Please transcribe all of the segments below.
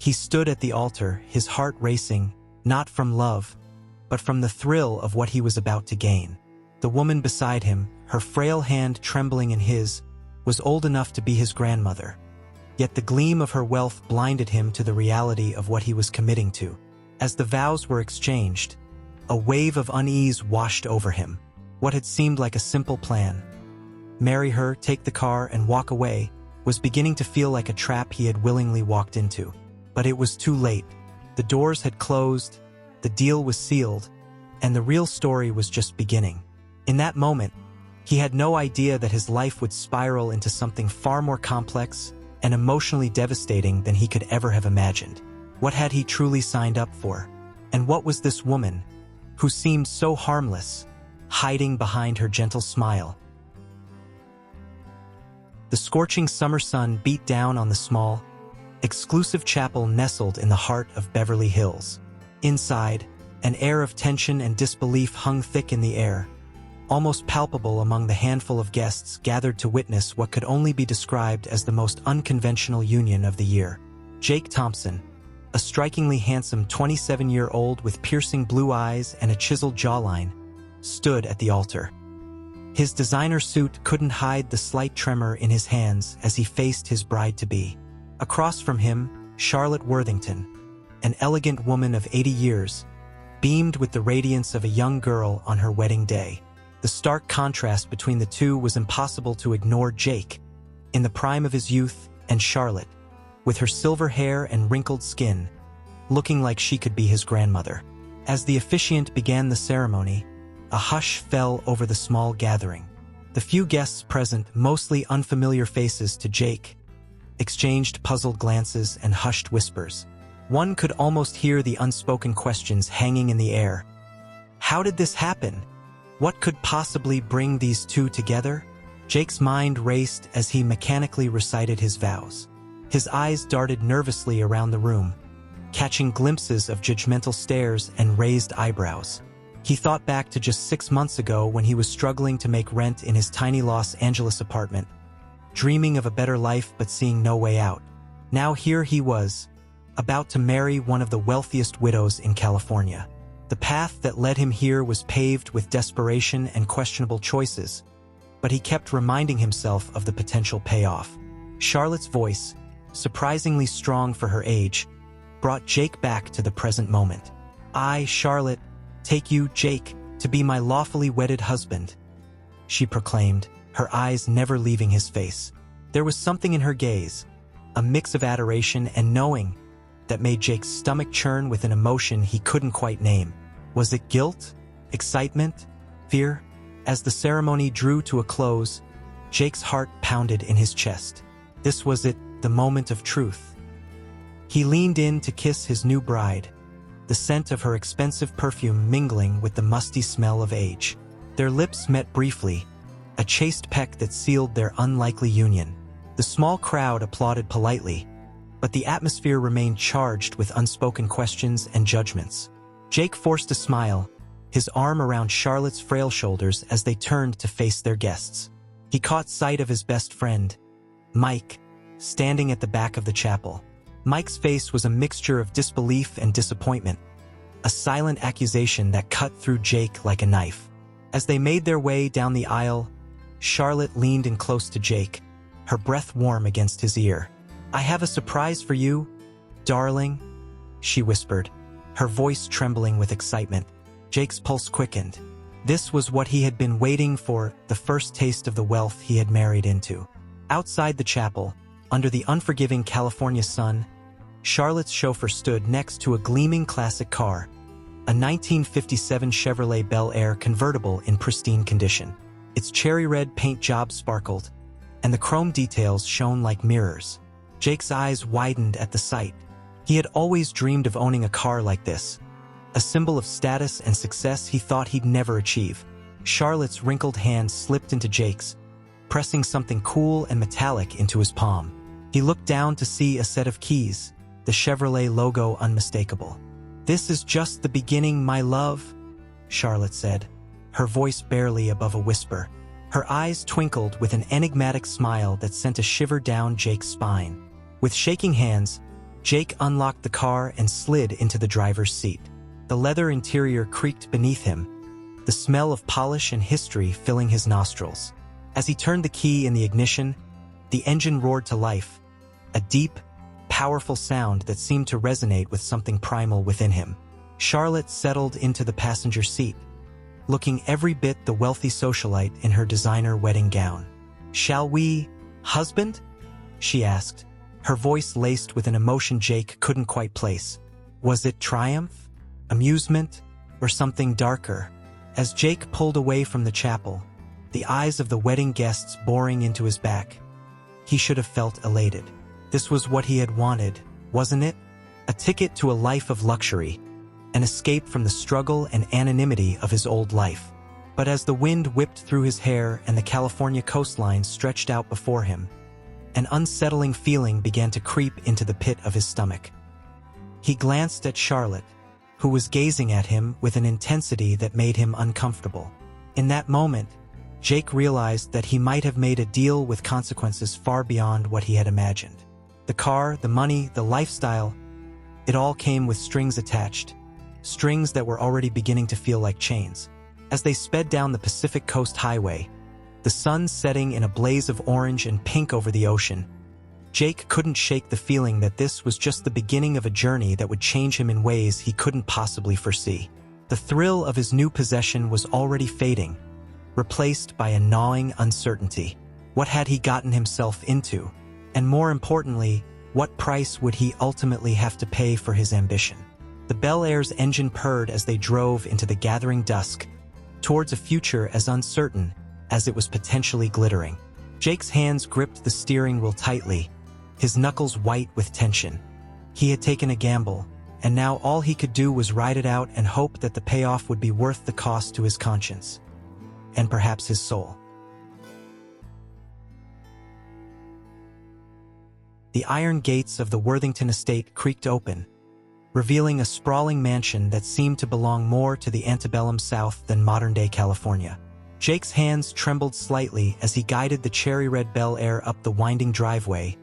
He stood at the altar, his heart racing, not from love, but from the thrill of what he was about to gain. The woman beside him, her frail hand trembling in his, was old enough to be his grandmother. Yet the gleam of her wealth blinded him to the reality of what he was committing to. As the vows were exchanged, a wave of unease washed over him. What had seemed like a simple plan, marry her, take the car, and walk away, was beginning to feel like a trap he had willingly walked into. But it was too late. The doors had closed, the deal was sealed, and the real story was just beginning. In that moment, he had no idea that his life would spiral into something far more complex and emotionally devastating than he could ever have imagined. What had he truly signed up for? And what was this woman, who seemed so harmless, hiding behind her gentle smile? The scorching summer sun beat down on the small, exclusive chapel nestled in the heart of Beverly Hills. Inside, an air of tension and disbelief hung thick in the air, almost palpable among the handful of guests gathered to witness what could only be described as the most unconventional union of the year. Jake Thompson, a strikingly handsome 27-year-old with piercing blue eyes and a chiseled jawline, stood at the altar. His designer suit couldn't hide the slight tremor in his hands as he faced his bride-to-be. Across from him, Charlotte Worthington, an elegant woman of 80 years, beamed with the radiance of a young girl on her wedding day. The stark contrast between the two was impossible to ignore. Jake, in the prime of his youth, and Charlotte, with her silver hair and wrinkled skin, looking like she could be his grandmother. As the officiant began the ceremony, a hush fell over the small gathering. The few guests present, mostly unfamiliar faces to Jake, exchanged puzzled glances and hushed whispers. One could almost hear the unspoken questions hanging in the air. How did this happen? What could possibly bring these two together? Jake's mind raced as he mechanically recited his vows. His eyes darted nervously around the room, catching glimpses of judgmental stares and raised eyebrows. He thought back to just 6 months ago when he was struggling to make rent in his tiny Los Angeles apartment, dreaming of a better life but seeing no way out. Now here he was, about to marry one of the wealthiest widows in California. The path that led him here was paved with desperation and questionable choices, but he kept reminding himself of the potential payoff. Charlotte's voice, surprisingly strong for her age, brought Jake back to the present moment. I, Charlotte, take you, Jake, to be my lawfully wedded husband, she proclaimed, her eyes never leaving his face. There was something in her gaze, a mix of adoration and knowing, that made Jake's stomach churn with an emotion he couldn't quite name. Was it guilt? Excitement? Fear? As the ceremony drew to a close, Jake's heart pounded in his chest. This was it, the moment of truth. He leaned in to kiss his new bride, the scent of her expensive perfume mingling with the musty smell of age. Their lips met briefly, a chaste peck that sealed their unlikely union. The small crowd applauded politely, but the atmosphere remained charged with unspoken questions and judgments. Jake forced a smile, his arm around Charlotte's frail shoulders as they turned to face their guests. He caught sight of his best friend, Mike, standing at the back of the chapel. Mike's face was a mixture of disbelief and disappointment, a silent accusation that cut through Jake like a knife. As they made their way down the aisle, Charlotte leaned in close to Jake, her breath warm against his ear. I have a surprise for you, darling, she whispered, her voice trembling with excitement. Jake's pulse quickened. This was what he had been waiting for, the first taste of the wealth he had married into. Outside the chapel, under the unforgiving California sun, Charlotte's chauffeur stood next to a gleaming classic car, a 1957 Chevrolet Bel Air convertible in pristine condition. Its cherry red paint job sparkled, and the chrome details shone like mirrors. Jake's eyes widened at the sight. He had always dreamed of owning a car like this, a symbol of status and success he thought he'd never achieve. Charlotte's wrinkled hand slipped into Jake's, pressing something cool and metallic into his palm. He looked down to see a set of keys, the Chevrolet logo unmistakable. This is just the beginning, my love, Charlotte said, her voice barely above a whisper. Her eyes twinkled with an enigmatic smile that sent a shiver down Jake's spine. With shaking hands, Jake unlocked the car and slid into the driver's seat. The leather interior creaked beneath him, the smell of polish and history filling his nostrils. As he turned the key in the ignition, the engine roared to life, a deep, powerful sound that seemed to resonate with something primal within him. Charlotte settled into the passenger seat, looking every bit the wealthy socialite in her designer wedding gown. "Shall we, husband?" she asked, her voice laced with an emotion Jake couldn't quite place. Was it triumph, amusement, or something darker? As Jake pulled away from the chapel, the eyes of the wedding guests boring into his back, he should have felt elated. This was what he had wanted, wasn't it? A ticket to a life of luxury, an escape from the struggle and anonymity of his old life. But as the wind whipped through his hair and the California coastline stretched out before him, an unsettling feeling began to creep into the pit of his stomach. He glanced at Charlotte, who was gazing at him with an intensity that made him uncomfortable. In that moment, Jake realized that he might have made a deal with consequences far beyond what he had imagined. The car, the money, the lifestyle, it all came with strings attached, strings that were already beginning to feel like chains. As they sped down the Pacific Coast Highway, the sun setting in a blaze of orange and pink over the ocean, Jake couldn't shake the feeling that this was just the beginning of a journey that would change him in ways he couldn't possibly foresee. The thrill of his new possession was already fading, replaced by a gnawing uncertainty. What had he gotten himself into? And more importantly, what price would he ultimately have to pay for his ambition? The Bel Air's engine purred as they drove into the gathering dusk, towards a future as uncertain as it was potentially glittering. Jake's hands gripped the steering wheel tightly, his knuckles white with tension. He had taken a gamble, and now all he could do was ride it out and hope that the payoff would be worth the cost to his conscience, and perhaps his soul. The iron gates of the Worthington estate creaked open, revealing a sprawling mansion that seemed to belong more to the antebellum South than modern-day California. Jake's hands trembled slightly as he guided the cherry-red Bel Air up the winding driveway,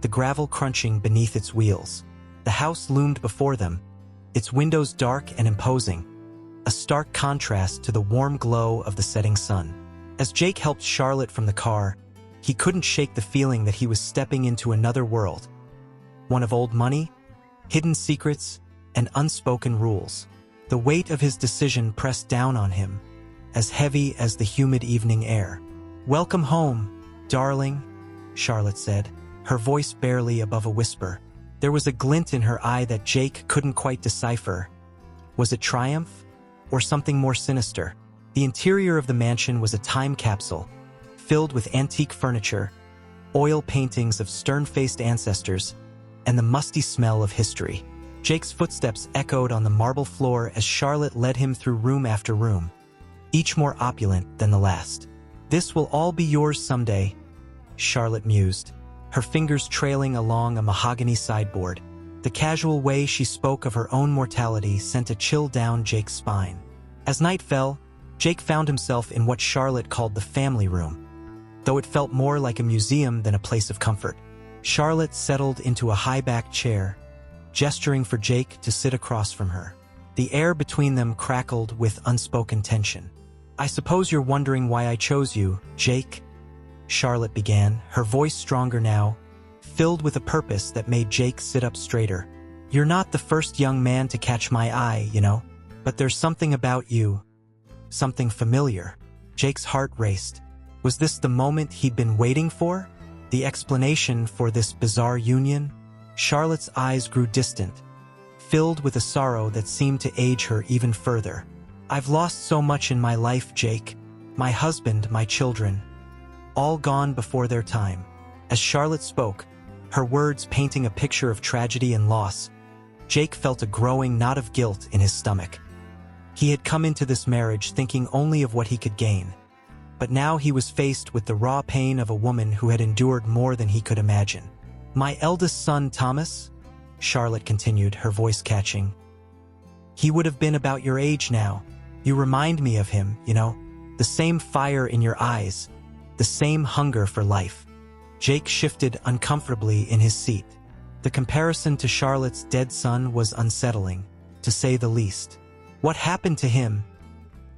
the gravel crunching beneath its wheels. The house loomed before them, its windows dark and imposing, a stark contrast to the warm glow of the setting sun. As Jake helped Charlotte from the car, he couldn't shake the feeling that he was stepping into another world, one of old money, hidden secrets, and unspoken rules. The weight of his decision pressed down on him, as heavy as the humid evening air. "Welcome home, darling," Charlotte said, her voice barely above a whisper. There was a glint in her eye that Jake couldn't quite decipher. Was it triumph, or something more sinister? The interior of the mansion was a time capsule, filled with antique furniture, oil paintings of stern-faced ancestors, and the musty smell of history. Jake's footsteps echoed on the marble floor as Charlotte led him through room after room, each more opulent than the last. "This will all be yours someday," Charlotte mused, her fingers trailing along a mahogany sideboard. The casual way she spoke of her own mortality sent a chill down Jake's spine. As night fell, Jake found himself in what Charlotte called the family room, though it felt more like a museum than a place of comfort. Charlotte settled into a high-backed chair, gesturing for Jake to sit across from her. The air between them crackled with unspoken tension. "I suppose you're wondering why I chose you, Jake," Charlotte began, her voice stronger now, filled with a purpose that made Jake sit up straighter. "You're not the first young man to catch my eye, you know, but there's something about you, something familiar." Jake's heart raced. Was this the moment he'd been waiting for? The explanation for this bizarre union? Charlotte's eyes grew distant, filled with a sorrow that seemed to age her even further. "I've lost so much in my life, Jake. My husband, my children. All gone before their time." As Charlotte spoke, her words painting a picture of tragedy and loss, Jake felt a growing knot of guilt in his stomach. He had come into this marriage thinking only of what he could gain, but now he was faced with the raw pain of a woman who had endured more than he could imagine. "My eldest son, Thomas," Charlotte continued, her voice catching. "He would have been about your age now. You remind me of him, you know, the same fire in your eyes, the same hunger for life." Jake shifted uncomfortably in his seat, The comparison to Charlotte's dead son was unsettling, to say the least. "What happened to him?"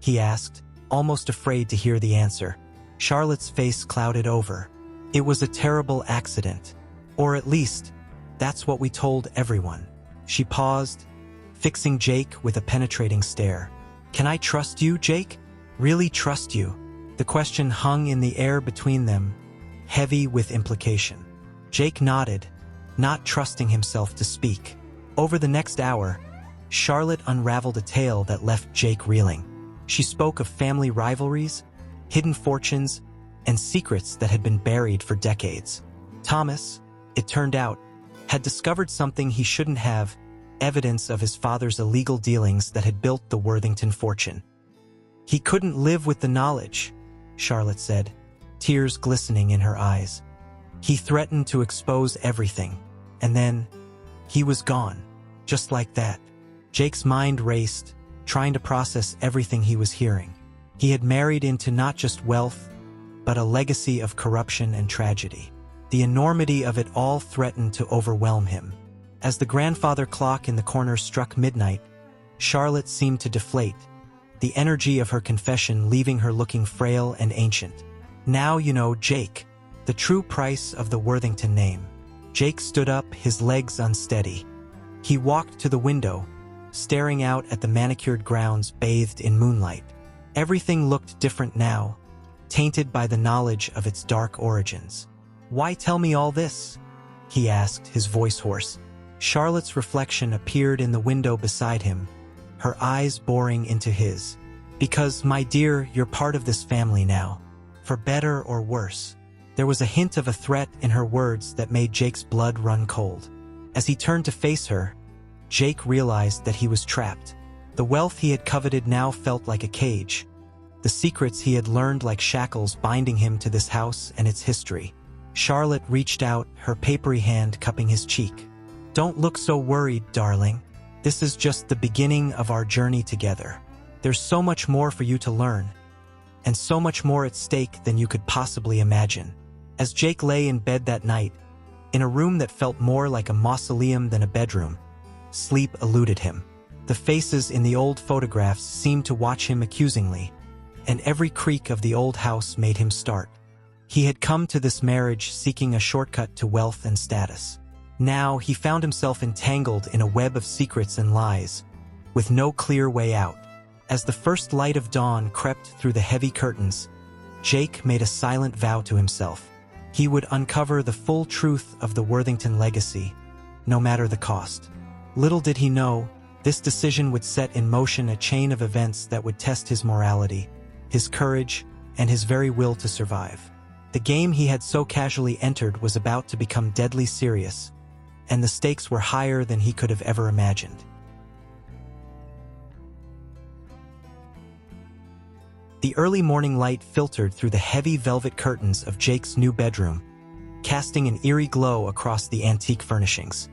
he asked, almost afraid to hear the answer. Charlotte's face clouded over. "It was a terrible accident. Or at least, that's what we told everyone." She paused, fixing Jake with a penetrating stare. "Can I trust you, Jake? Really trust you?" The question hung in the air between them, heavy with implication. Jake nodded, not trusting himself to speak. Over the next hour, Charlotte unraveled a tale that left Jake reeling. She spoke of family rivalries, hidden fortunes, and secrets that had been buried for decades. Thomas, it turned out, had discovered something he shouldn't have, evidence of his father's illegal dealings that had built the Worthington fortune. "He couldn't live with the knowledge," Charlotte said, tears glistening in her eyes. "He threatened to expose everything, and then he was gone, just like that." Jake's mind raced, trying to process everything he was hearing. He had married into not just wealth, but a legacy of corruption and tragedy. The enormity of it all threatened to overwhelm him. As the grandfather clock in the corner struck midnight, Charlotte seemed to deflate, the energy of her confession leaving her looking frail and ancient. "Now you know, Jake, the true price of the Worthington name." Jake stood up, his legs unsteady. He walked to the window, staring out at the manicured grounds bathed in moonlight. Everything looked different now, tainted by the knowledge of its dark origins. "Why tell me all this?" he asked, his voice hoarse. Charlotte's reflection appeared in the window beside him, her eyes boring into his. "Because, my dear, you're part of this family now, for better or worse." There was a hint of a threat in her words that made Jake's blood run cold. As he turned to face her, Jake realized that he was trapped. The wealth he had coveted now felt like a cage, the secrets he had learned like shackles binding him to this house and its history. Charlotte reached out, her papery hand cupping his cheek. "Don't look so worried, darling. This is just the beginning of our journey together. There's so much more for you to learn, and so much more at stake than you could possibly imagine." As Jake lay in bed that night, in a room that felt more like a mausoleum than a bedroom, sleep eluded him. The faces in the old photographs seemed to watch him accusingly, and every creak of the old house made him start. He had come to this marriage seeking a shortcut to wealth and status. Now he found himself entangled in a web of secrets and lies, with no clear way out. As the first light of dawn crept through the heavy curtains, Jake made a silent vow to himself. He would uncover the full truth of the Worthington legacy, no matter the cost. Little did he know, this decision would set in motion a chain of events that would test his morality, his courage, and his very will to survive. The game he had so casually entered was about to become deadly serious, and the stakes were higher than he could have ever imagined. The early morning light filtered through the heavy velvet curtains of Jake's new bedroom, casting an eerie glow across the antique furnishings.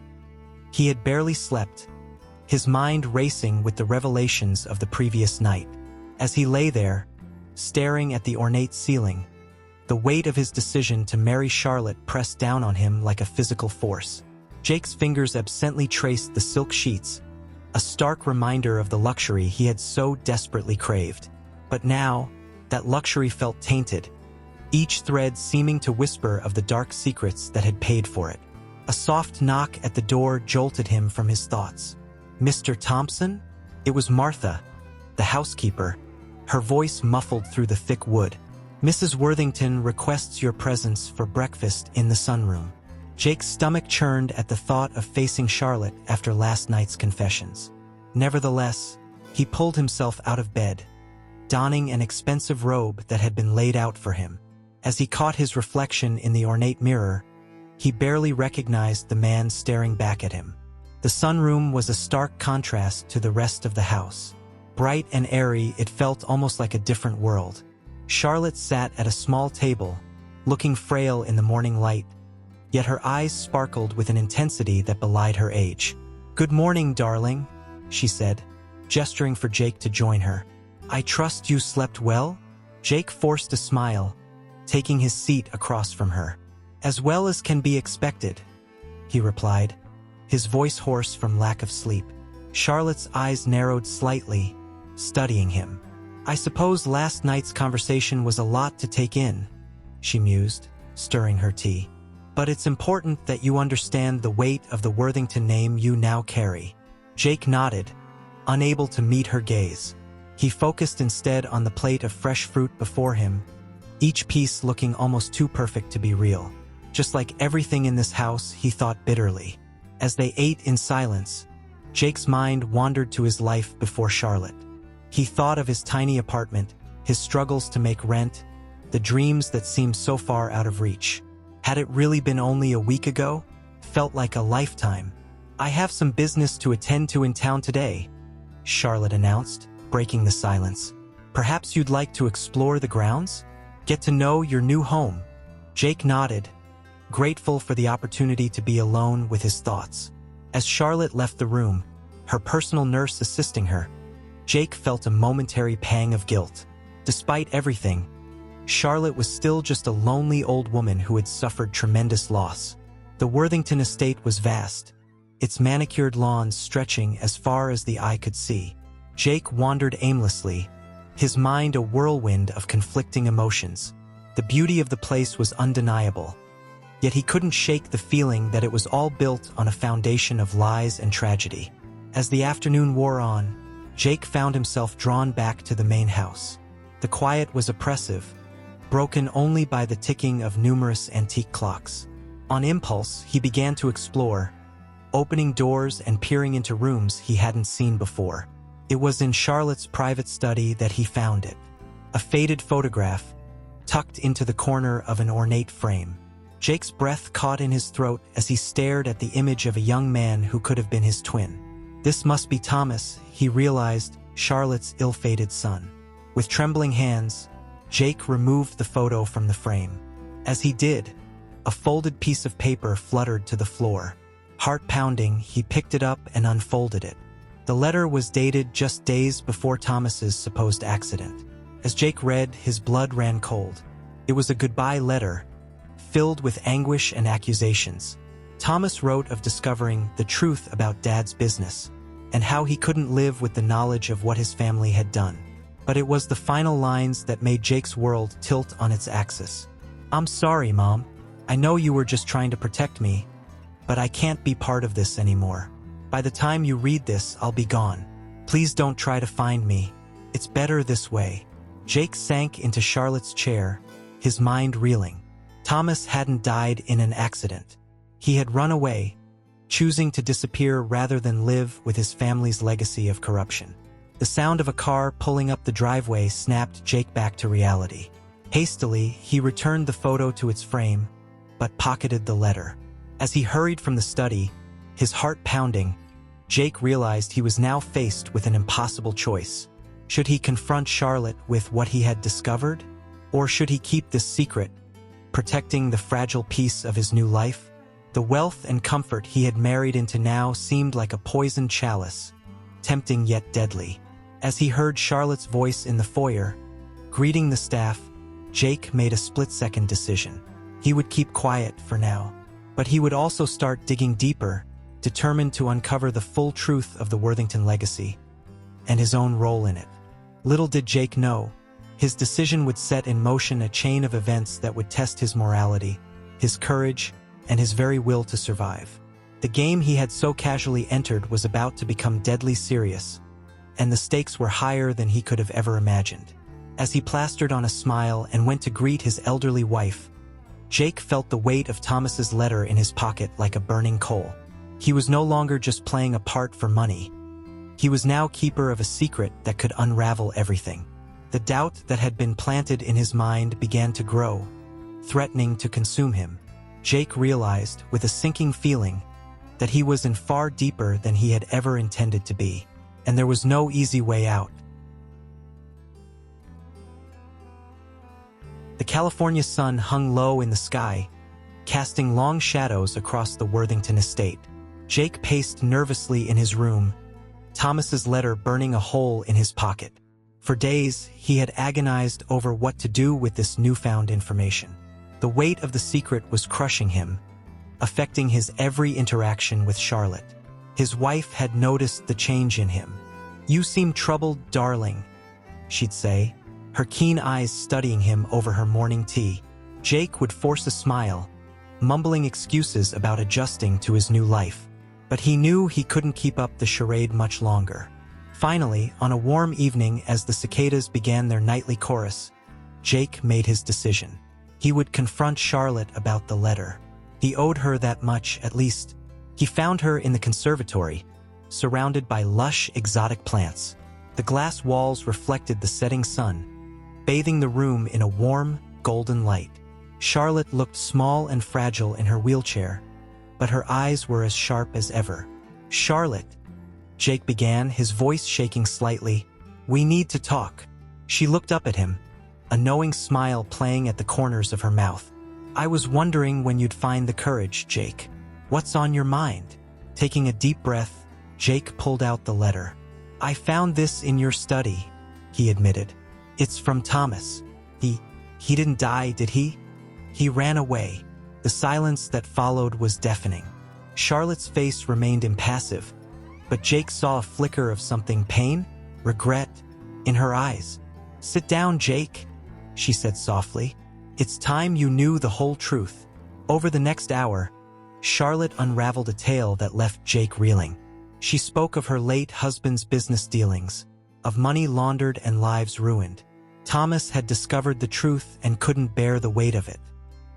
He had barely slept, his mind racing with the revelations of the previous night. As he lay there, staring at the ornate ceiling, the weight of his decision to marry Charlotte pressed down on him like a physical force. Jake's fingers absently traced the silk sheets, a stark reminder of the luxury he had so desperately craved. But now, that luxury felt tainted, each thread seeming to whisper of the dark secrets that had paid for it. A soft knock at the door jolted him from his thoughts. "Mr. Thompson?" It was Martha, the housekeeper, her voice muffled through the thick wood. "Mrs. Worthington requests your presence for breakfast in the sunroom." Jake's stomach churned at the thought of facing Charlotte after last night's confessions. Nevertheless, he pulled himself out of bed, donning an expensive robe that had been laid out for him. As he caught his reflection in the ornate mirror, he barely recognized the man staring back at him. The sunroom was a stark contrast to the rest of the house. Bright and airy, it felt almost like a different world. Charlotte sat at a small table, looking frail in the morning light, yet her eyes sparkled with an intensity that belied her age. "Good morning, darling," she said, gesturing for Jake to join her. "I trust you slept well?" Jake forced a smile, taking his seat across from her. "As well as can be expected," he replied, his voice hoarse from lack of sleep. Charlotte's eyes narrowed slightly, studying him. "I suppose last night's conversation was a lot to take in," she mused, stirring her tea. "But it's important that you understand the weight of the Worthington name you now carry." Jake nodded, unable to meet her gaze. He focused instead on the plate of fresh fruit before him, each piece looking almost too perfect to be real. Just like everything in this house, he thought bitterly. As they ate in silence, Jake's mind wandered to his life before Charlotte. He thought of his tiny apartment, his struggles to make rent, the dreams that seemed so far out of reach. Had it really been only a week ago? Felt like a lifetime. "I have some business to attend to in town today," Charlotte announced, breaking the silence. "Perhaps you'd like to explore the grounds? Get to know your new home." Jake nodded, grateful for the opportunity to be alone with his thoughts. As Charlotte left the room, her personal nurse assisting her, Jake felt a momentary pang of guilt. Despite everything, Charlotte was still just a lonely old woman who had suffered tremendous loss. The Worthington estate was vast, its manicured lawns stretching as far as the eye could see. Jake wandered aimlessly, his mind a whirlwind of conflicting emotions. The beauty of the place was undeniable, yet he couldn't shake the feeling that it was all built on a foundation of lies and tragedy. As the afternoon wore on, Jake found himself drawn back to the main house. The quiet was oppressive, broken only by the ticking of numerous antique clocks. On impulse, he began to explore, opening doors and peering into rooms he hadn't seen before. It was in Charlotte's private study that he found it. A faded photograph, tucked into the corner of an ornate frame. Jake's breath caught in his throat as he stared at the image of a young man who could have been his twin. This must be Thomas, he realized, Charlotte's ill-fated son. With trembling hands, Jake removed the photo from the frame. As he did, a folded piece of paper fluttered to the floor. Heart pounding, he picked it up and unfolded it. The letter was dated just days before Thomas's supposed accident. As Jake read, his blood ran cold. It was a goodbye letter, filled with anguish and accusations. Thomas wrote of discovering the truth about Dad's business, and how he couldn't live with the knowledge of what his family had done. But it was the final lines that made Jake's world tilt on its axis. "I'm sorry, Mom. I know you were just trying to protect me, but I can't be part of this anymore. By the time you read this, I'll be gone. Please don't try to find me. It's better this way." Jake sank into Charlotte's chair, his mind reeling. Thomas hadn't died in an accident. He had run away, choosing to disappear rather than live with his family's legacy of corruption. The sound of a car pulling up the driveway snapped Jake back to reality. Hastily, he returned the photo to its frame, but pocketed the letter. As he hurried from the study, his heart pounding, Jake realized he was now faced with an impossible choice. Should he confront Charlotte with what he had discovered? Or should he keep this secret, protecting the fragile piece of his new life? The wealth and comfort he had married into now seemed like a poisoned chalice, tempting yet deadly. As he heard Charlotte's voice in the foyer, greeting the staff, Jake made a split-second decision. He would keep quiet for now, but he would also start digging deeper, determined to uncover the full truth of the Worthington legacy and his own role in it. Little did Jake know, his decision would set in motion a chain of events that would test his morality, his courage, and his very will to survive. The game he had so casually entered was about to become deadly serious, and the stakes were higher than he could have ever imagined. As he plastered on a smile and went to greet his elderly wife, Jake felt the weight of Thomas's letter in his pocket like a burning coal. He was no longer just playing a part for money. He was now keeper of a secret that could unravel everything. The doubt that had been planted in his mind began to grow, threatening to consume him. Jake realized, with a sinking feeling, that he was in far deeper than he had ever intended to be, and there was no easy way out. The California sun hung low in the sky, casting long shadows across the Worthington estate. Jake paced nervously in his room, Thomas's letter burning a hole in his pocket. For days, he had agonized over what to do with this newfound information. The weight of the secret was crushing him, affecting his every interaction with Charlotte. His wife had noticed the change in him. "You seem troubled, darling," she'd say, her keen eyes studying him over her morning tea. Jake would force a smile, mumbling excuses about adjusting to his new life. But he knew he couldn't keep up the charade much longer. Finally, on a warm evening as the cicadas began their nightly chorus, Jake made his decision. He would confront Charlotte about the letter. He owed her that much, at least. He found her in the conservatory, surrounded by lush, exotic plants. The glass walls reflected the setting sun, bathing the room in a warm, golden light. Charlotte looked small and fragile in her wheelchair, but her eyes were as sharp as ever. "Charlotte," Jake began, his voice shaking slightly, "we need to talk." She looked up at him, a knowing smile playing at the corners of her mouth. "I was wondering when you'd find the courage, Jake. What's on your mind?" Taking a deep breath, Jake pulled out the letter. "I found this in your study," he admitted. "It's from Thomas. He didn't die, did he? He ran away." The silence that followed was deafening. Charlotte's face remained impassive, but Jake saw a flicker of something, pain, regret, in her eyes. "Sit down, Jake," she said softly. "It's time you knew the whole truth." Over the next hour, Charlotte unraveled a tale that left Jake reeling. She spoke of her late husband's business dealings, of money laundered and lives ruined. Thomas had discovered the truth and couldn't bear the weight of it.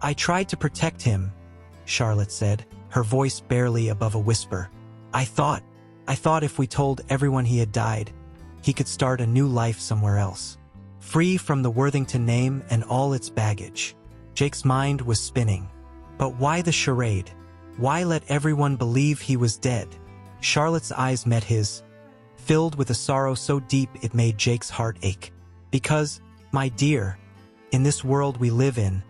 "I tried to protect him," Charlotte said, her voice barely above a whisper. I thought if we told everyone he had died, he could start a new life somewhere else, free from the Worthington name and all its baggage." Jake's mind was spinning. But why the charade? Why let everyone believe he was dead? Charlotte's eyes met his, filled with a sorrow so deep it made Jake's heart ache. "Because, my dear, in this world we live in,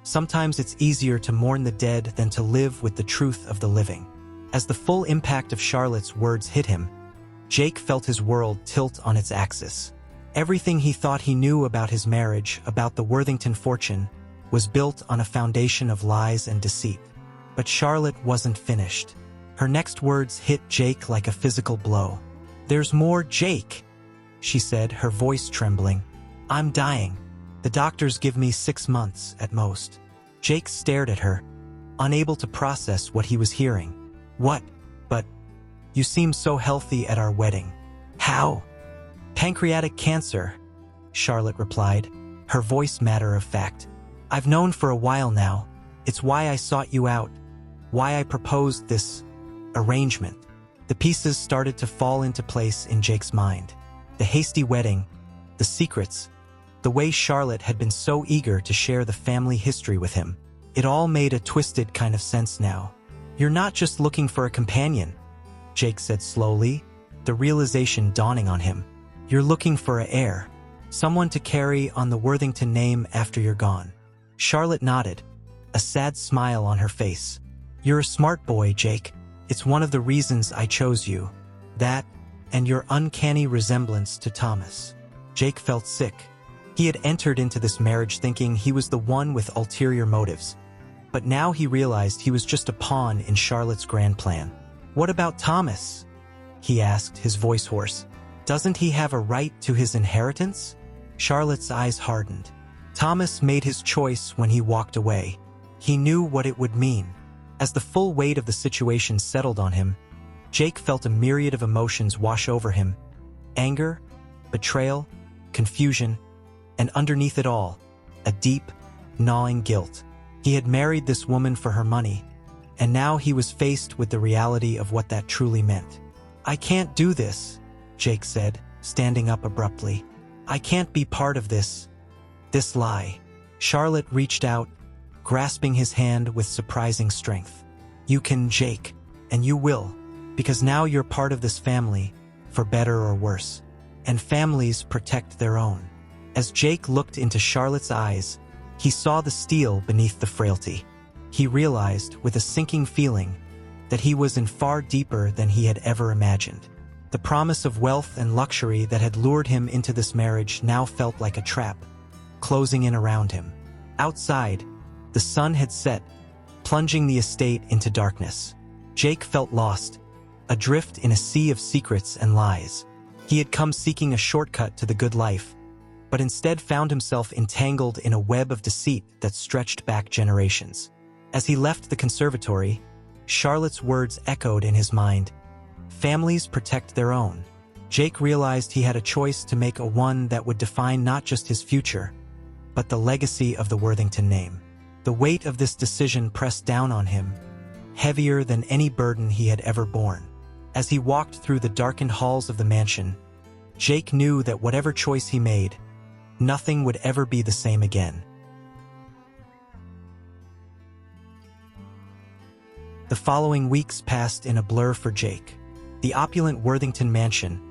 sometimes it's easier to mourn the dead than to live with the truth of the living." As the full impact of Charlotte's words hit him, Jake felt his world tilt on its axis. Everything he thought he knew about his marriage, about the Worthington fortune, was built on a foundation of lies and deceit. But Charlotte wasn't finished. Her next words hit Jake like a physical blow. "There's more, Jake," she said, her voice trembling. "I'm dying. The doctors give me 6 months at most." Jake stared at her, unable to process what he was hearing. "What? But you seemed so healthy at our wedding." "How?" "Pancreatic cancer," Charlotte replied, her voice matter of fact. "I've known for a while now. It's why I sought you out, why I proposed this arrangement." The pieces started to fall into place in Jake's mind. The hasty wedding, the secrets, the way Charlotte had been so eager to share the family history with him. It all made a twisted kind of sense now. "You're not just looking for a companion," Jake said slowly, the realization dawning on him. "You're looking for an heir, someone to carry on the Worthington name after you're gone." Charlotte nodded, a sad smile on her face. "You're a smart boy, Jake. It's one of the reasons I chose you. That, and your uncanny resemblance to Thomas." Jake felt sick. He had entered into this marriage thinking he was the one with ulterior motives. But now he realized he was just a pawn in Charlotte's grand plan. "What about Thomas?" he asked, his voice hoarse. "Doesn't he have a right to his inheritance?" Charlotte's eyes hardened. "Thomas made his choice when he walked away. He knew what it would mean." As the full weight of the situation settled on him, Jake felt a myriad of emotions wash over him. Anger, betrayal, confusion, and underneath it all, a deep, gnawing guilt. He had married this woman for her money, and now he was faced with the reality of what that truly meant. "I can't do this," Jake said, standing up abruptly. "I can't be part of this lie." Charlotte reached out, grasping his hand with surprising strength. "You can, Jake, and you will, because now you're part of this family, for better or worse. And families protect their own." As Jake looked into Charlotte's eyes, he saw the steel beneath the frailty. He realized, with a sinking feeling, that he was in far deeper than he had ever imagined. The promise of wealth and luxury that had lured him into this marriage now felt like a trap, closing in around him. Outside, the sun had set, plunging the estate into darkness. Jake felt lost, adrift in a sea of secrets and lies. He had come seeking a shortcut to the good life, but instead found himself entangled in a web of deceit that stretched back generations. As he left the conservatory, Charlotte's words echoed in his mind. Families protect their own. Jake realized he had a choice to make, a one that would define not just his future, but the legacy of the Worthington name. The weight of this decision pressed down on him, heavier than any burden he had ever borne. As he walked through the darkened halls of the mansion, Jake knew that whatever choice he made, nothing would ever be the same again. The following weeks passed in a blur for Jake. The opulent Worthington mansion,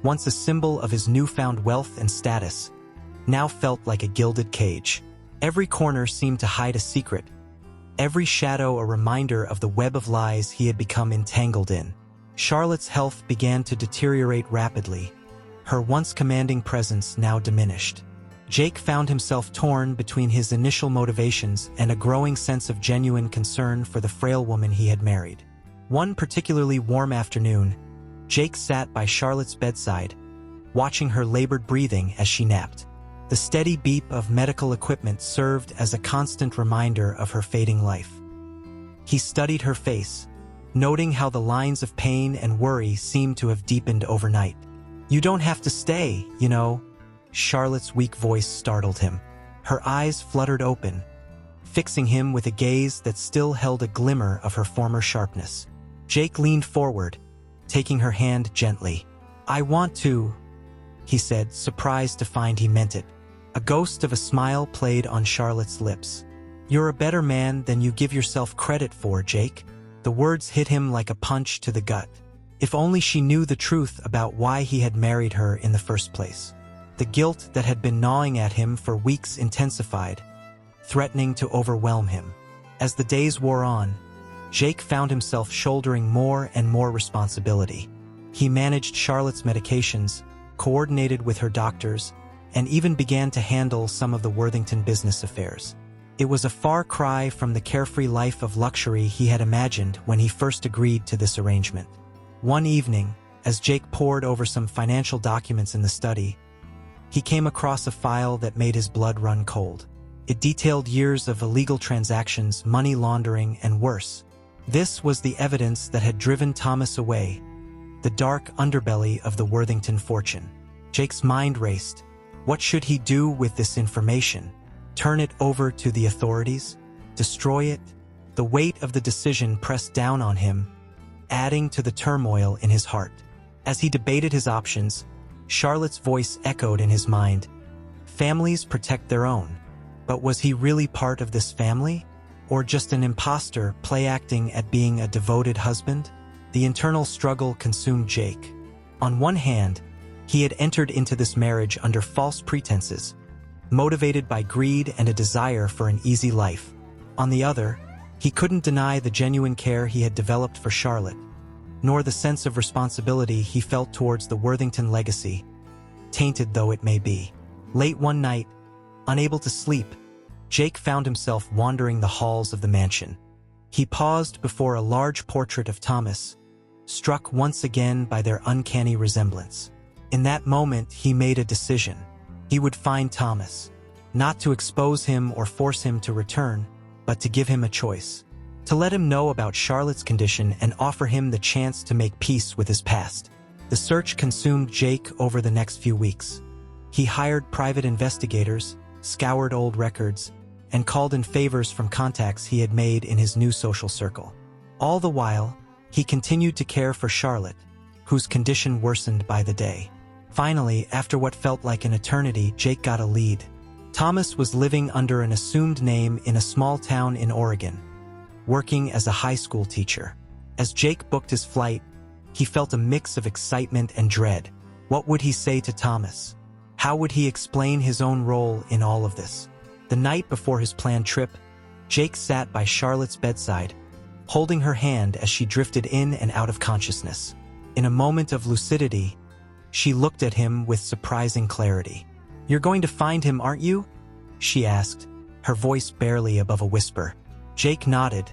once a symbol of his newfound wealth and status, now felt like a gilded cage. Every corner seemed to hide a secret, every shadow a reminder of the web of lies he had become entangled in. Charlotte's health began to deteriorate rapidly, her once commanding presence now diminished. Jake found himself torn between his initial motivations and a growing sense of genuine concern for the frail woman he had married. One particularly warm afternoon, Jake sat by Charlotte's bedside, watching her labored breathing as she napped. The steady beep of medical equipment served as a constant reminder of her fading life. He studied her face, noting how the lines of pain and worry seemed to have deepened overnight. "You don't have to stay, you know." Charlotte's weak voice startled him. Her eyes fluttered open, fixing him with a gaze that still held a glimmer of her former sharpness. Jake leaned forward, taking her hand gently. "I want to," he said, surprised to find he meant it. A ghost of a smile played on Charlotte's lips. "You're a better man than you give yourself credit for, Jake." The words hit him like a punch to the gut. If only she knew the truth about why he had married her in the first place. The guilt that had been gnawing at him for weeks intensified, threatening to overwhelm him. As the days wore on, Jake found himself shouldering more and more responsibility. He managed Charlotte's medications, coordinated with her doctors, and even began to handle some of the Worthington business affairs. It was a far cry from the carefree life of luxury he had imagined when he first agreed to this arrangement. One evening, as Jake pored over some financial documents in the study, he came across a file that made his blood run cold. It detailed years of illegal transactions, money laundering, and worse. This was the evidence that had driven Thomas away, the dark underbelly of the Worthington fortune. Jake's mind raced. What should he do with this information? Turn it over to the authorities? Destroy it? The weight of the decision pressed down on him, adding to the turmoil in his heart. As he debated his options, Charlotte's voice echoed in his mind. Families protect their own. But was he really part of this family? Or just an imposter play-acting at being a devoted husband? The internal struggle consumed Jake. On one hand, he had entered into this marriage under false pretenses, motivated by greed and a desire for an easy life. On the other, he couldn't deny the genuine care he had developed for Charlotte, nor the sense of responsibility he felt towards the Worthington legacy, tainted though it may be. Late one night, unable to sleep, Jake found himself wandering the halls of the mansion. He paused before a large portrait of Thomas, struck once again by their uncanny resemblance. In that moment, he made a decision. He would find Thomas, not to expose him or force him to return, but to give him a choice. To let him know about Charlotte's condition and offer him the chance to make peace with his past. The search consumed Jake over the next few weeks. He hired private investigators, scoured old records, and called in favors from contacts he had made in his new social circle. All the while, he continued to care for Charlotte, whose condition worsened by the day. Finally, after what felt like an eternity, Jake got a lead. Thomas was living under an assumed name in a small town in Oregon, working as a high school teacher. As Jake booked his flight, he felt a mix of excitement and dread. What would he say to Thomas? How would he explain his own role in all of this? The night before his planned trip, Jake sat by Charlotte's bedside, holding her hand as she drifted in and out of consciousness. In a moment of lucidity, she looked at him with surprising clarity. "You're going to find him, aren't you?" she asked, her voice barely above a whisper. Jake nodded,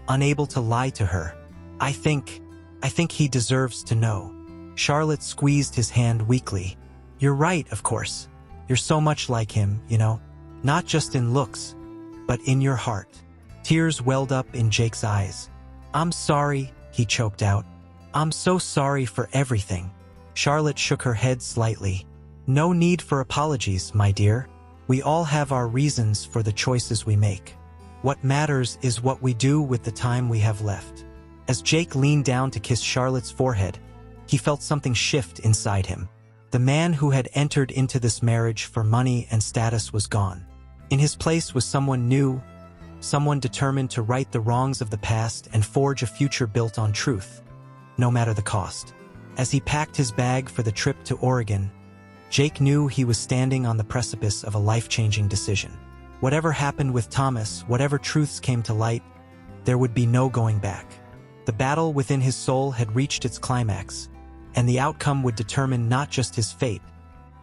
unable to lie to her. I think he deserves to know." Charlotte squeezed his hand weakly. "You're right, of course. You're so much like him, you know. Not just in looks, but in your heart." Tears welled up in Jake's eyes. "I'm sorry," he choked out. "I'm so sorry for everything." Charlotte shook her head slightly. "No need for apologies, my dear. We all have our reasons for the choices we make. What matters is what we do with the time we have left." As Jake leaned down to kiss Charlotte's forehead, he felt something shift inside him. The man who had entered into this marriage for money and status was gone. In his place was someone new, someone determined to right the wrongs of the past and forge a future built on truth, no matter the cost. As he packed his bag for the trip to Oregon, Jake knew he was standing on the precipice of a life-changing decision. Whatever happened with Thomas, whatever truths came to light, there would be no going back. The battle within his soul had reached its climax, and the outcome would determine not just his fate,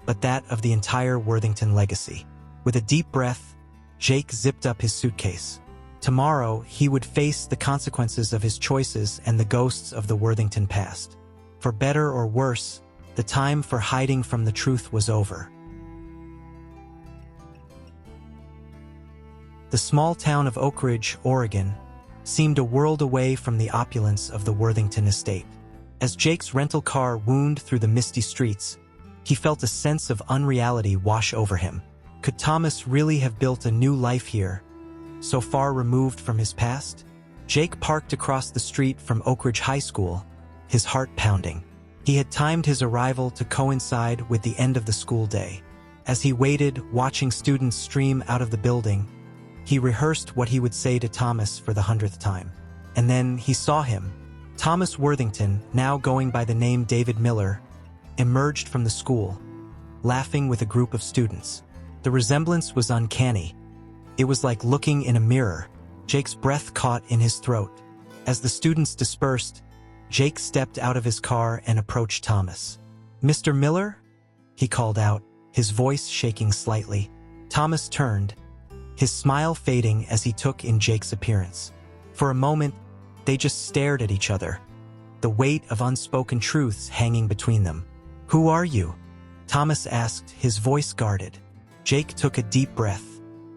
but that of the entire Worthington legacy. With a deep breath, Jake zipped up his suitcase. Tomorrow, he would face the consequences of his choices and the ghosts of the Worthington past. For better or worse, the time for hiding from the truth was over. The small town of Oak Ridge, Oregon, seemed a world away from the opulence of the Worthington estate. As Jake's rental car wound through the misty streets, he felt a sense of unreality wash over him. Could Thomas really have built a new life here, so far removed from his past? Jake parked across the street from Oak Ridge High School, his heart pounding. He had timed his arrival to coincide with the end of the school day. As he waited, watching students stream out of the building, he rehearsed what he would say to Thomas for the 100th time. And then he saw him. Thomas Worthington, now going by the name David Miller, emerged from the school, laughing with a group of students. The resemblance was uncanny. It was like looking in a mirror. Jake's breath caught in his throat. As the students dispersed, Jake stepped out of his car and approached Thomas. "Mr. Miller?" he called out, his voice shaking slightly. Thomas turned, his smile fading as he took in Jake's appearance. For a moment, they just stared at each other, the weight of unspoken truths hanging between them. "Who are you?" Thomas asked, his voice guarded. Jake took a deep breath.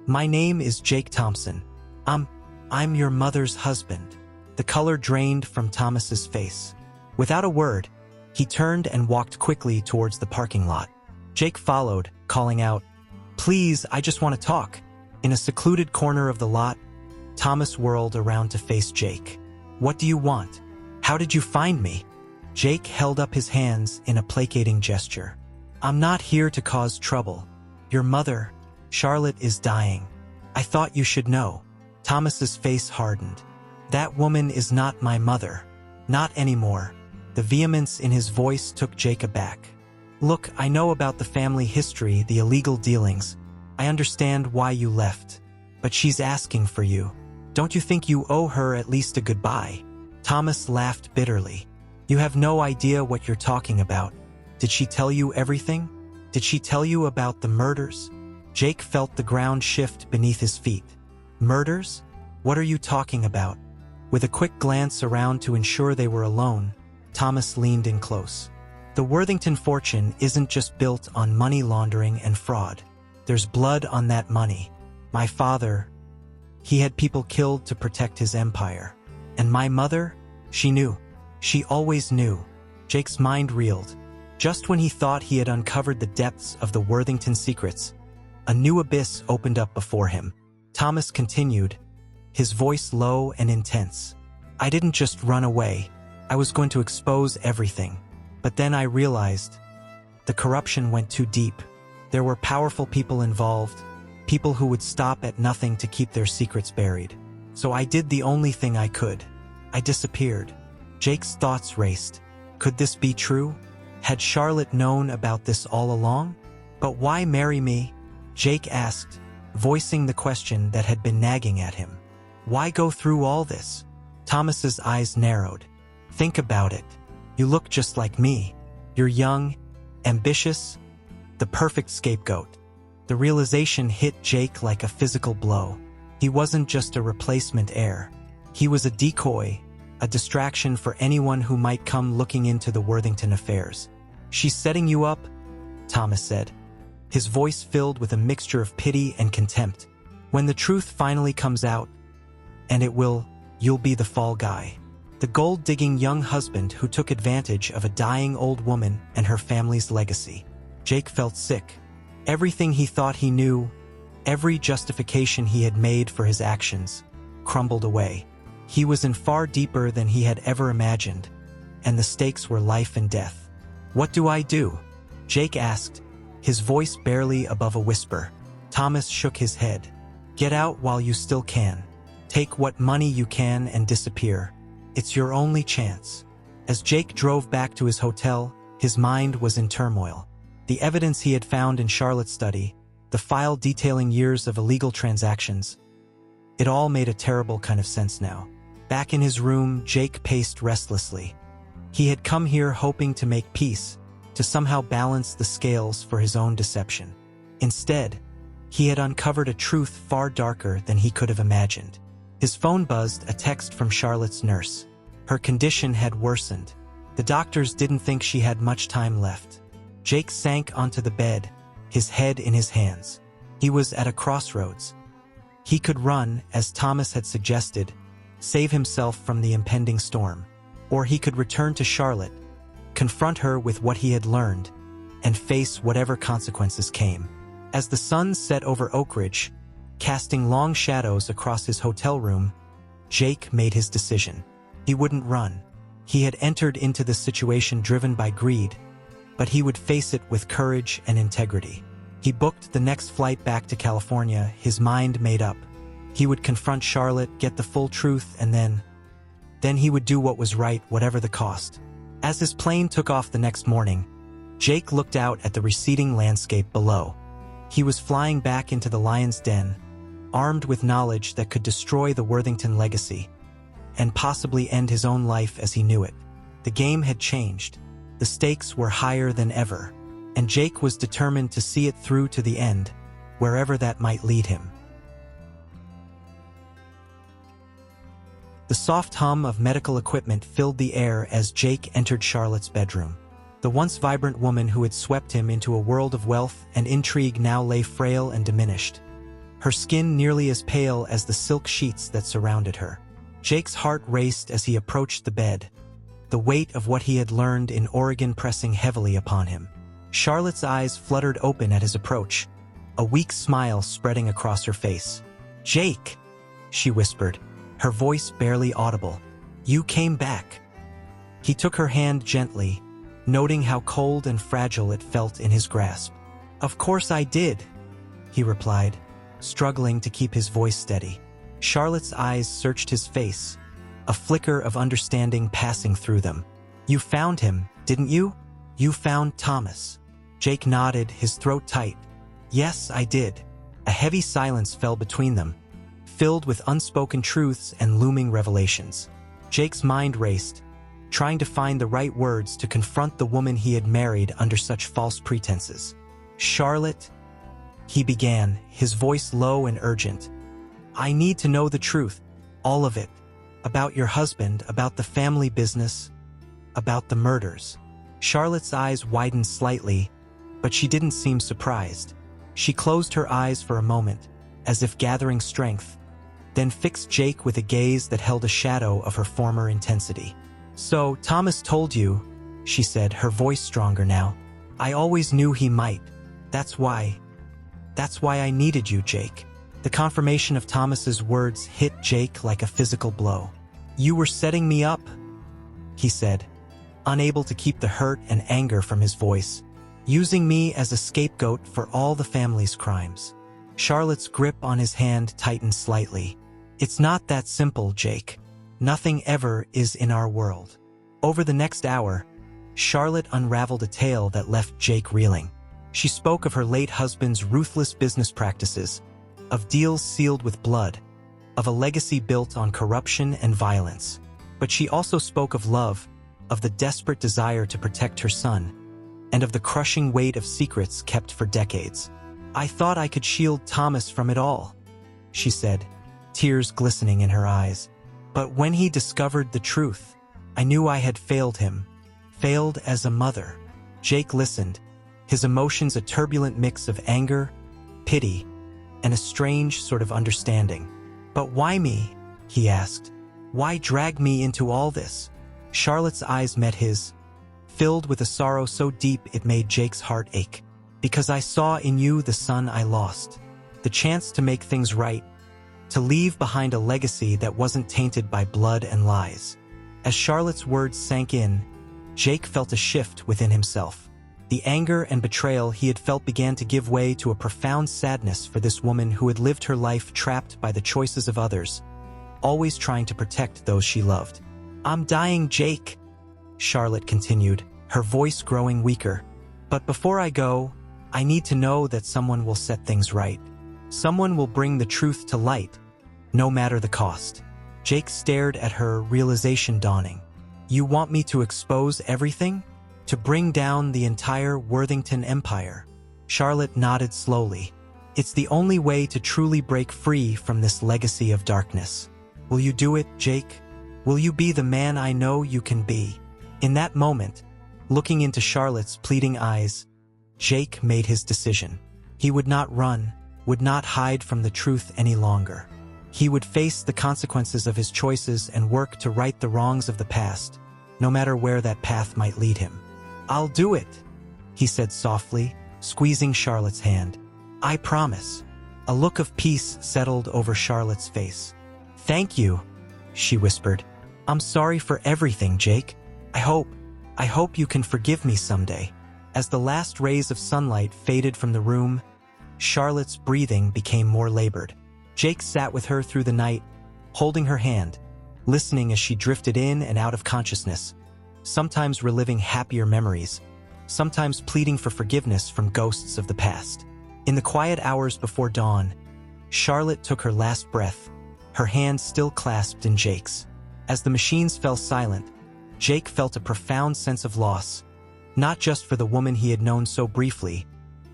"My name is Jake Thompson. I'm your mother's husband." The color drained from Thomas's face. Without a word, he turned and walked quickly towards the parking lot. Jake followed, calling out, "Please, I just want to talk." In a secluded corner of the lot, Thomas whirled around to face Jake. "What do you want? How did you find me?" Jake held up his hands in a placating gesture. "I'm not here to cause trouble. Your mother, Charlotte, is dying. I thought you should know." Thomas's face hardened. "That woman is not my mother. Not anymore." The vehemence in his voice took Jake aback. "Look, I know about the family history, the illegal dealings. I understand why you left. But she's asking for you. Don't you think you owe her at least a goodbye?" Thomas laughed bitterly. "You have no idea what you're talking about. Did she tell you everything? Did she tell you about the murders?" Jake felt the ground shift beneath his feet. "Murders? What are you talking about?" With a quick glance around to ensure they were alone, Thomas leaned in close. "The Worthington fortune isn't just built on money laundering and fraud. There's blood on that money. My father, he had people killed to protect his empire. And my mother, she knew. She always knew." Jake's mind reeled. Just when he thought he had uncovered the depths of the Worthington secrets, a new abyss opened up before him. Thomas continued, his voice low and intense. "I didn't just run away. I was going to expose everything. But then I realized the corruption went too deep. There were powerful people involved, people who would stop at nothing to keep their secrets buried. So I did the only thing I could. I disappeared." Jake's thoughts raced. Could this be true? Had Charlotte known about this all along? "But why marry me?" Jake asked, voicing the question that had been nagging at him. "Why go through all this?" Thomas's eyes narrowed. "Think about it. You look just like me. You're young, ambitious, the perfect scapegoat." The realization hit Jake like a physical blow. He wasn't just a replacement heir. He was a decoy, a distraction for anyone who might come looking into the Worthington affairs. "She's setting you up," Thomas said, his voice filled with a mixture of pity and contempt. "When the truth finally comes out, and it will, you'll be the fall guy. The gold-digging young husband who took advantage of a dying old woman and her family's legacy." Jake felt sick. Everything he thought he knew, every justification he had made for his actions, crumbled away. He was in far deeper than he had ever imagined, and the stakes were life and death. "What do I do?" Jake asked, his voice barely above a whisper. Thomas shook his head. "Get out while you still can. Take what money you can and disappear. It's your only chance." As Jake drove back to his hotel, his mind was in turmoil. The evidence he had found in Charlotte's study, the file detailing years of illegal transactions, it all made a terrible kind of sense now. Back in his room, Jake paced restlessly. He had come here hoping to make peace, to somehow balance the scales for his own deception. Instead, he had uncovered a truth far darker than he could have imagined. His phone buzzed, a text from Charlotte's nurse. Her condition had worsened. The doctors didn't think she had much time left. Jake sank onto the bed, his head in his hands. He was at a crossroads. He could run, as Thomas had suggested, save himself from the impending storm. Or he could return to Charlotte, confront her with what he had learned, and face whatever consequences came. As the sun set over Oak Ridge, casting long shadows across his hotel room, Jake made his decision. He wouldn't run. He had entered into the situation driven by greed, but he would face it with courage and integrity. He booked the next flight back to California, his mind made up. He would confront Charlotte, get the full truth, and then he would do what was right, whatever the cost. As his plane took off the next morning, Jake looked out at the receding landscape below. He was flying back into the lion's den, armed with knowledge that could destroy the Worthington legacy, and possibly end his own life as he knew it. The game had changed. The stakes were higher than ever, and Jake was determined to see it through to the end, wherever that might lead him. The soft hum of medical equipment filled the air as Jake entered Charlotte's bedroom. The once vibrant woman who had swept him into a world of wealth and intrigue now lay frail and diminished, her skin nearly as pale as the silk sheets that surrounded her. Jake's heart raced as he approached the bed, the weight of what he had learned in Oregon pressing heavily upon him. Charlotte's eyes fluttered open at his approach, a weak smile spreading across her face. "Jake," she whispered, her voice barely audible. "You came back." He took her hand gently, noting how cold and fragile it felt in his grasp. "Of course I did," he replied, struggling to keep his voice steady. Charlotte's eyes searched his face, a flicker of understanding passing through them. "You found him, didn't you? You found Thomas." Jake nodded, his throat tight. "Yes, I did." A heavy silence fell between them, filled with unspoken truths and looming revelations. Jake's mind raced, trying to find the right words to confront the woman he had married under such false pretenses. "Charlotte," he began, his voice low and urgent, "I need to know the truth, all of it. About your husband, about the family business, about the murders." Charlotte's eyes widened slightly, but she didn't seem surprised. She closed her eyes for a moment, as if gathering strength, then fixed Jake with a gaze that held a shadow of her former intensity. "So, Thomas told you," she said, her voice stronger now. "I always knew he might. That's why I needed you, Jake." The confirmation of Thomas's words hit Jake like a physical blow. "You were setting me up," he said, unable to keep the hurt and anger from his voice, "using me as a scapegoat for all the family's crimes." Charlotte's grip on his hand tightened slightly. "It's not that simple, Jake. Nothing ever is in our world." Over the next hour, Charlotte unraveled a tale that left Jake reeling. She spoke of her late husband's ruthless business practices, of deals sealed with blood, of a legacy built on corruption and violence. But she also spoke of love, of the desperate desire to protect her son, and of the crushing weight of secrets kept for decades. "I thought I could shield Thomas from it all," she said, tears glistening in her eyes. But when he discovered the truth, I knew I had failed him. Failed as a mother. Jake listened, his emotions a turbulent mix of anger, pity, and a strange sort of understanding. "But why me?" he asked. "Why drag me into all this?" Charlotte's eyes met his, filled with a sorrow so deep it made Jake's heart ache. "Because I saw in you the son I lost. The chance to make things right, to leave behind a legacy that wasn't tainted by blood and lies." As Charlotte's words sank in, Jake felt a shift within himself. The anger and betrayal he had felt began to give way to a profound sadness for this woman who had lived her life trapped by the choices of others, always trying to protect those she loved. "I'm dying, Jake," Charlotte continued, her voice growing weaker. "But before I go, I need to know that someone will set things right. Someone will bring the truth to light, no matter the cost." Jake stared at her, realization dawning. "You want me to expose everything? To bring down the entire Worthington empire?" Charlotte nodded slowly. "It's the only way to truly break free from this legacy of darkness. Will you do it, Jake? Will you be the man I know you can be?" In that moment, looking into Charlotte's pleading eyes, Jake made his decision. He would not run, would not hide from the truth any longer. He would face the consequences of his choices and work to right the wrongs of the past, no matter where that path might lead him. "I'll do it," he said softly, squeezing Charlotte's hand. "I promise." A look of peace settled over Charlotte's face. "Thank you," she whispered. "I'm sorry for everything, Jake. I hope you can forgive me someday." As the last rays of sunlight faded from the room, Charlotte's breathing became more labored. Jake sat with her through the night, holding her hand, listening as she drifted in and out of consciousness, sometimes reliving happier memories, sometimes pleading for forgiveness from ghosts of the past. In the quiet hours before dawn, Charlotte took her last breath, her hand still clasped in Jake's. As the machines fell silent, Jake felt a profound sense of loss, not just for the woman he had known so briefly,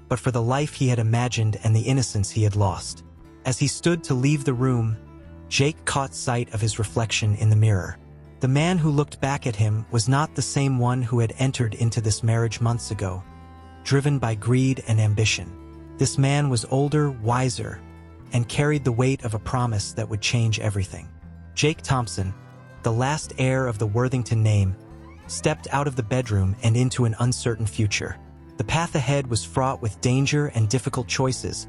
but for the life he had imagined and the innocence he had lost. As he stood to leave the room, Jake caught sight of his reflection in the mirror. The man who looked back at him was not the same one who had entered into this marriage months ago, driven by greed and ambition. This man was older, wiser, and carried the weight of a promise that would change everything. Jake Thompson, the last heir of the Worthington name, stepped out of the bedroom and into an uncertain future. The path ahead was fraught with danger and difficult choices,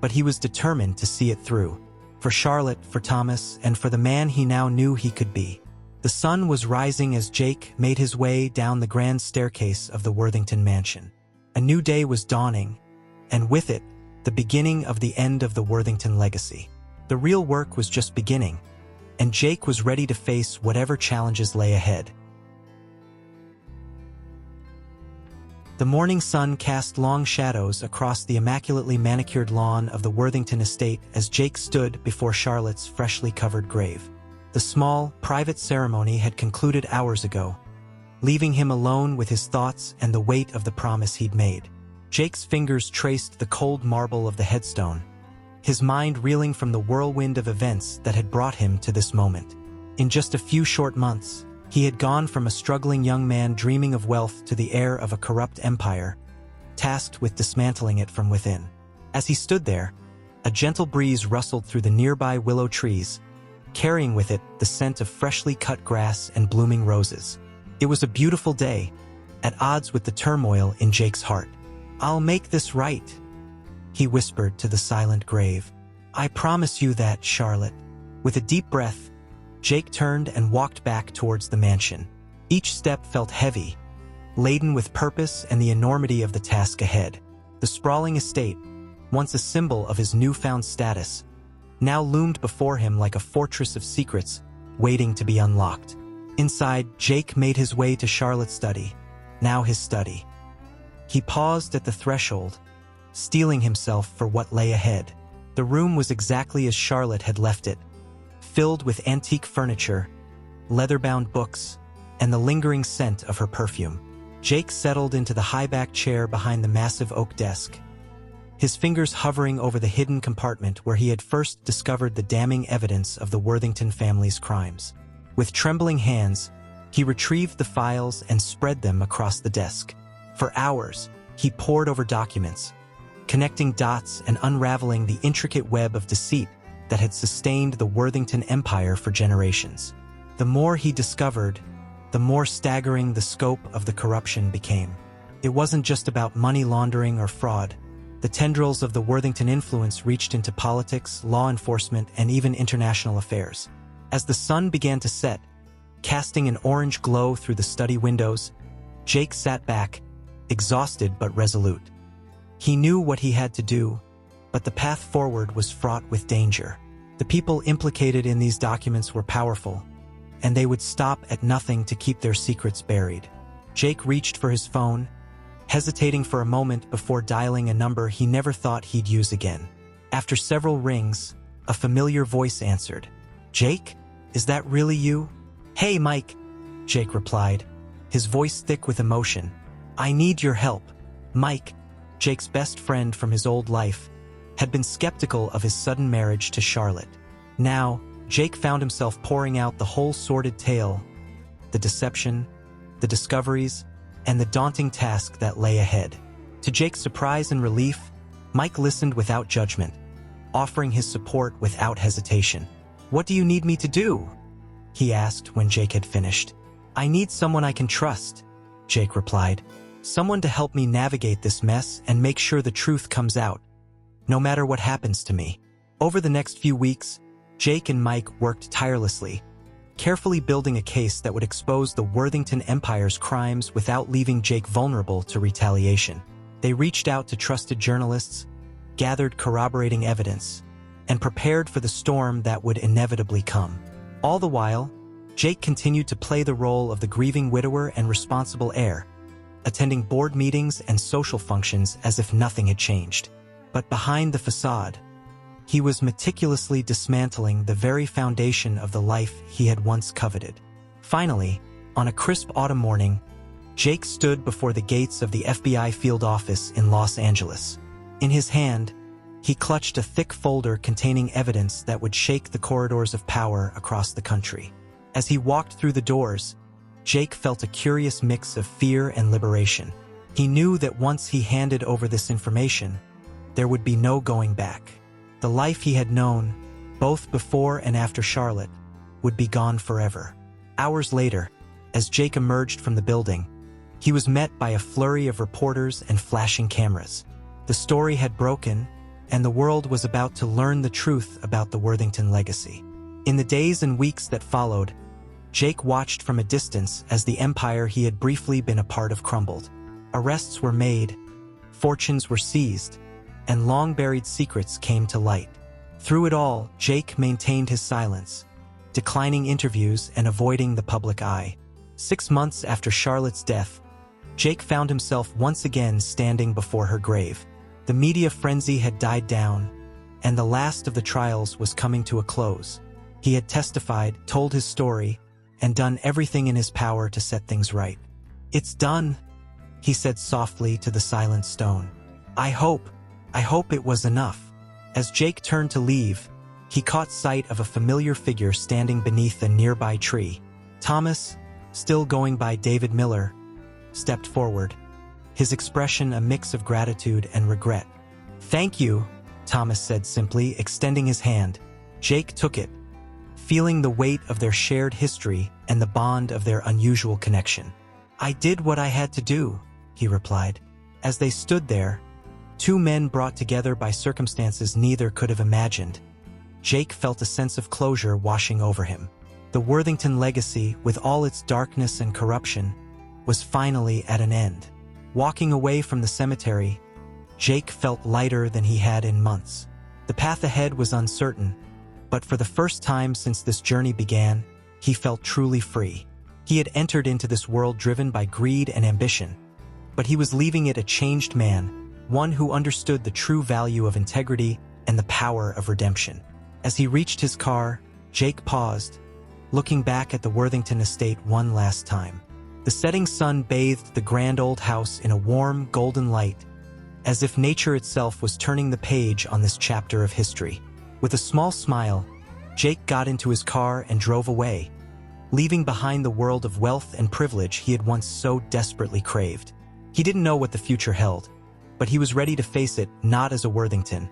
but he was determined to see it through. For Charlotte, for Thomas, and for the man he now knew he could be. The sun was rising as Jake made his way down the grand staircase of the Worthington mansion. A new day was dawning, and with it, the beginning of the end of the Worthington legacy. The real work was just beginning, and Jake was ready to face whatever challenges lay ahead. The morning sun cast long shadows across the immaculately manicured lawn of the Worthington estate as Jake stood before Charlotte's freshly covered grave. The small, private ceremony had concluded hours ago, leaving him alone with his thoughts and the weight of the promise he'd made. Jake's fingers traced the cold marble of the headstone, his mind reeling from the whirlwind of events that had brought him to this moment. In just a few short months, he had gone from a struggling young man dreaming of wealth to the heir of a corrupt empire, tasked with dismantling it from within. As he stood there, a gentle breeze rustled through the nearby willow trees, carrying with it the scent of freshly cut grass and blooming roses. It was a beautiful day, at odds with the turmoil in Jake's heart. "I'll make this right," he whispered to the silent grave. "I promise you that, Charlotte." With a deep breath, Jake turned and walked back towards the mansion. Each step felt heavy, laden with purpose and the enormity of the task ahead. The sprawling estate, once a symbol of his newfound status, now loomed before him like a fortress of secrets waiting to be unlocked. Inside, Jake made his way to Charlotte's study, now his study. He paused at the threshold, steeling himself for what lay ahead. The room was exactly as Charlotte had left it, filled with antique furniture, leather-bound books, and the lingering scent of her perfume. Jake settled into the high-backed chair behind the massive oak desk, his fingers hovering over the hidden compartment where he had first discovered the damning evidence of the Worthington family's crimes. With trembling hands, he retrieved the files and spread them across the desk. For hours, he pored over documents, connecting dots and unraveling the intricate web of deceit that had sustained the Worthington empire for generations. The more he discovered, the more staggering the scope of the corruption became. It wasn't just about money laundering or fraud. The tendrils of the Worthington influence reached into politics, law enforcement, and even international affairs. As the sun began to set, casting an orange glow through the study windows, Jake sat back, exhausted but resolute. He knew what he had to do, but the path forward was fraught with danger. The people implicated in these documents were powerful, and they would stop at nothing to keep their secrets buried. Jake reached for his phone, hesitating for a moment before dialing a number he never thought he'd use again. After several rings, a familiar voice answered. "Jake? Is that really you?" "Hey, Mike," Jake replied, his voice thick with emotion. "I need your help." Mike, Jake's best friend from his old life, had been skeptical of his sudden marriage to Charlotte. Now, Jake found himself pouring out the whole sordid tale, the deception, the discoveries, and the daunting task that lay ahead. To Jake's surprise and relief, Mike listened without judgment, offering his support without hesitation. "What do you need me to do?" he asked when Jake had finished. "I need someone I can trust," Jake replied. "Someone to help me navigate this mess and make sure the truth comes out, no matter what happens to me." Over the next few weeks, Jake and Mike worked tirelessly, carefully building a case that would expose the Worthington Empire's crimes without leaving Jake vulnerable to retaliation. They reached out to trusted journalists, gathered corroborating evidence, and prepared for the storm that would inevitably come. All the while, Jake continued to play the role of the grieving widower and responsible heir, attending board meetings and social functions as if nothing had changed. But behind the facade, he was meticulously dismantling the very foundation of the life he had once coveted. Finally, on a crisp autumn morning, Jake stood before the gates of the FBI field office in Los Angeles. In his hand, he clutched a thick folder containing evidence that would shake the corridors of power across the country. As he walked through the doors, Jake felt a curious mix of fear and liberation. He knew that once he handed over this information, there would be no going back. The life he had known, both before and after Charlotte, would be gone forever. Hours later, as Jake emerged from the building, he was met by a flurry of reporters and flashing cameras. The story had broken, and the world was about to learn the truth about the Worthington legacy. In the days and weeks that followed, Jake watched from a distance as the empire he had briefly been a part of crumbled. Arrests were made, fortunes were seized, and long-buried secrets came to light. Through it all, Jake maintained his silence, declining interviews and avoiding the public eye. 6 months after Charlotte's death, Jake found himself once again standing before her grave. The media frenzy had died down, and the last of the trials was coming to a close. He had testified, told his story, and done everything in his power to set things right. "It's done," he said softly to the silent stone. I hope it was enough." As Jake turned to leave, he caught sight of a familiar figure standing beneath a nearby tree. Thomas, still going by David Miller, stepped forward, his expression a mix of gratitude and regret. "Thank you," Thomas said simply, extending his hand. Jake took it, feeling the weight of their shared history and the bond of their unusual connection. "I did what I had to do," he replied. As they stood there, two men brought together by circumstances neither could have imagined, Jake felt a sense of closure washing over him. The Worthington legacy, with all its darkness and corruption, was finally at an end. Walking away from the cemetery, Jake felt lighter than he had in months. The path ahead was uncertain, but for the first time since this journey began, he felt truly free. He had entered into this world driven by greed and ambition, but he was leaving it a changed man, one who understood the true value of integrity and the power of redemption. As he reached his car, Jake paused, looking back at the Worthington estate one last time. The setting sun bathed the grand old house in a warm, golden light, as if nature itself was turning the page on this chapter of history. With a small smile, Jake got into his car and drove away, leaving behind the world of wealth and privilege he had once so desperately craved. He didn't know what the future held, but he was ready to face it not as a Worthington,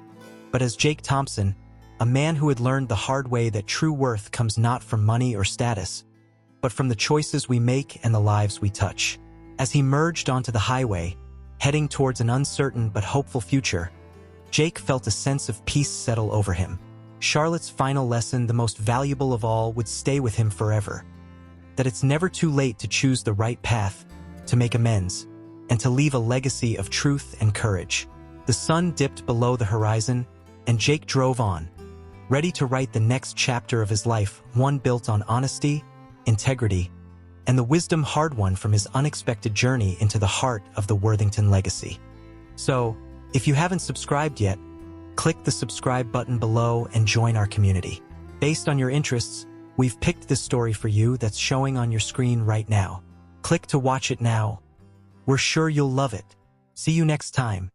but as Jake Thompson, a man who had learned the hard way that true worth comes not from money or status, but from the choices we make and the lives we touch. As he merged onto the highway, heading towards an uncertain but hopeful future, Jake felt a sense of peace settle over him. Charlotte's final lesson, the most valuable of all, would stay with him forever. That it's never too late to choose the right path, to make amends, and to leave a legacy of truth and courage. The sun dipped below the horizon, and Jake drove on, ready to write the next chapter of his life, one built on honesty, integrity, and the wisdom hard-won from his unexpected journey into the heart of the Worthington legacy. So, if you haven't subscribed yet, click the subscribe button below and join our community. Based on your interests, we've picked this story for you that's showing on your screen right now. Click to watch it now. We're sure you'll love it. See you next time.